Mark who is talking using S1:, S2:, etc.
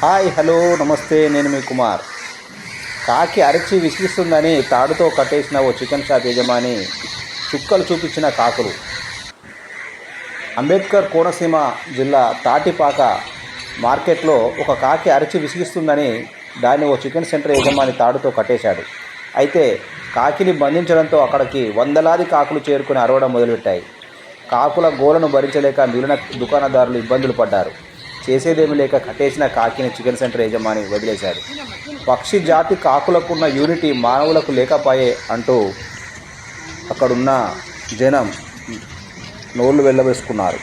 S1: Hi hello నమస్తే, నేను మీ కుమార్. కాకి అరిచి విసిగిస్తుందని తాడుతో కట్టేసిన ఓ చికెన్ షాప్ యజమాని చుక్కలు చూపించిన కాకులు. అంబేద్కర్ కోనసీమ జిల్లా తాటిపాక మార్కెట్లో ఒక కాకి అరిచి విసిగిస్తుందని దాన్ని ఓ చికెన్ సెంటర్ యజమాని తాడుతో కట్టేశాడు. అయితే కాకిని బంధించడంతో అక్కడికి వందలాది కాకులు చేరుకుని అరవడం మొదలుపెట్టాయి. కాకుల గోలను భరించలేక మిగిలిన దుకాణదారులు ఇబ్బందులు పడ్డారు. చేసేదేమీ లేక కట్టేసిన కాకిని చికెన్ సెంటర్ యజమాని వదిలేశాడు. పక్షి జాతి కాకులకున్న యూనిటీ మానవులకు లేకపోయే అంటూ అక్కడున్న జనం నోళ్లు వెళ్ళవేసుకున్నారు.